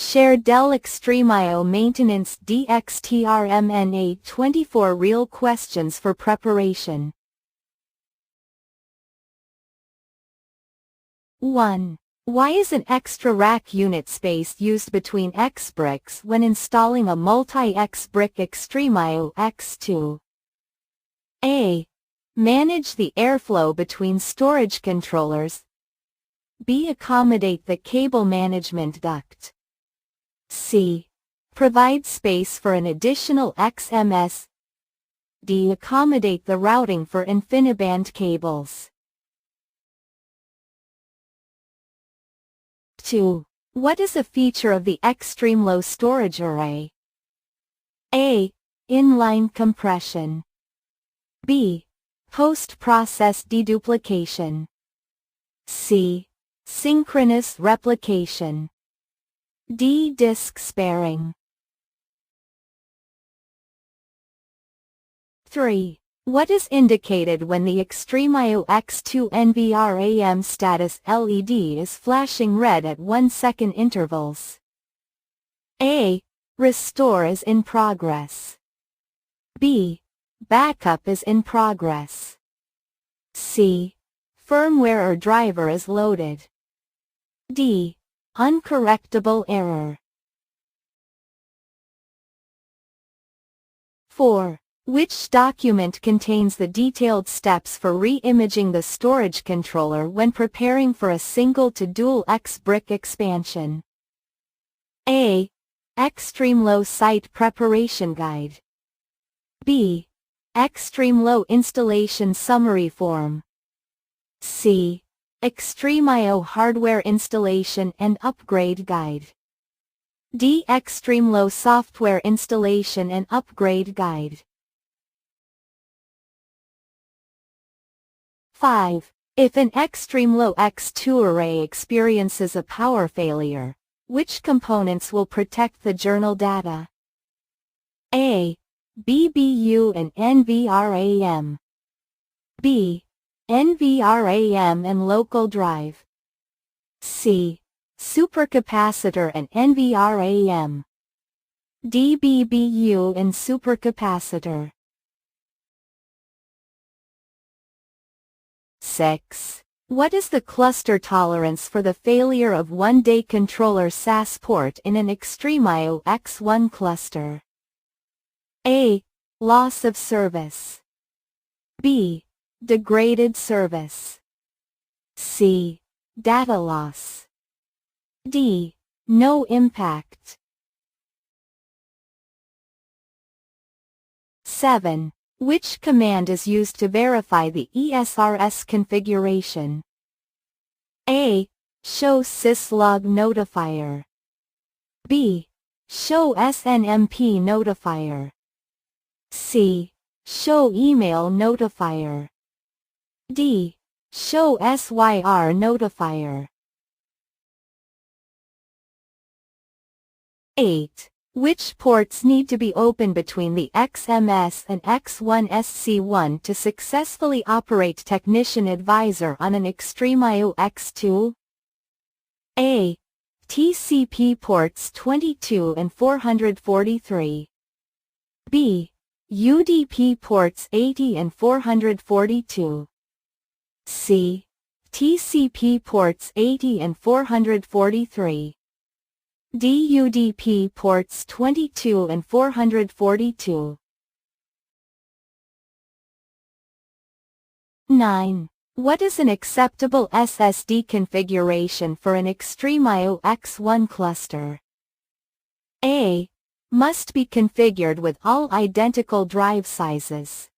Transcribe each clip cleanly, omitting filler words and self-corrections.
Share Dell XtremIO Maintenance D-XTR-MN-A-24 Real questions for preparation. 1. Why is an extra rack unit space used between X bricks when installing a multi-X brick XtremIO X2? A. Manage the airflow between storage controllers. B. Accommodate the cable management duct. C. Provide space for an additional XMS. D. Accommodate the routing for InfiniBand cables. 2. What is a feature of the XtremIO storage array? A. Inline compression. B. Post-process deduplication. C. Synchronous replication. D. Disk sparing. 3. What is indicated when the XtremIO X2 NVRAM status LED is flashing red at 1-second intervals? A. Restore is in progress. B. Backup is in progress. C. Firmware or driver is loaded. D. Uncorrectable error. 4. Which document contains the detailed steps for re-imaging the storage controller when preparing for a single to dual X brick expansion? A. XtremIO Site Preparation Guide. B. XtremIO Installation Summary Form. C. XtremIO Hardware Installation and Upgrade Guide. D. XtremIO Software Installation and Upgrade Guide. 5. If an XtremIO X2 array experiences a power failure, which components will protect the journal data? A. BBU and NVRAM. B. NVRAM and local drive. C. Supercapacitor and NVRAM. D. BBU and supercapacitor. 6. What is the cluster tolerance for the failure of one-day controller SAS port in an XtremIO X1 cluster? A. Loss of service. B. Degraded service. C. Data loss. D. No impact. 7. Which command is used to verify the ESRS configuration? A. Show syslog notifier. B. Show SNMP notifier. C. Show email notifier. D. Show SYR notifier. 8. Which ports need to be open between the XMS and X1 SC1 to successfully operate Technician Advisor on an XtremIO X2? A. TCP ports 22 and 443. B. UDP ports 80 and 442. C. TCP ports 80 and 443. D. UDP ports 22 and 442. 9. What is an acceptable SSD configuration for an XtremIO X1 cluster? A. Must be configured with all identical drive sizes.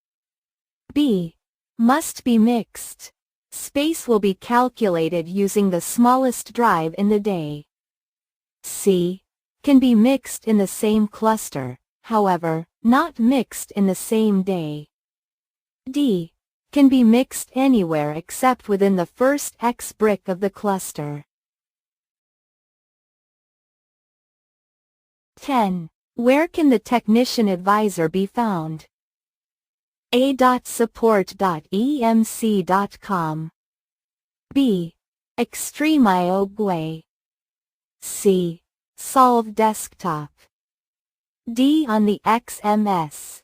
B. Must be mixed. Space will be calculated using the smallest drive in the day. C. Can be mixed in the same cluster, however, not mixed in the same day. D. Can be mixed anywhere except within the first X brick of the cluster. 10. Where can the Technician Advisor be found? a.support.emc.com. B. XtremIO GUI. C. Solve desktop. D on the XMS.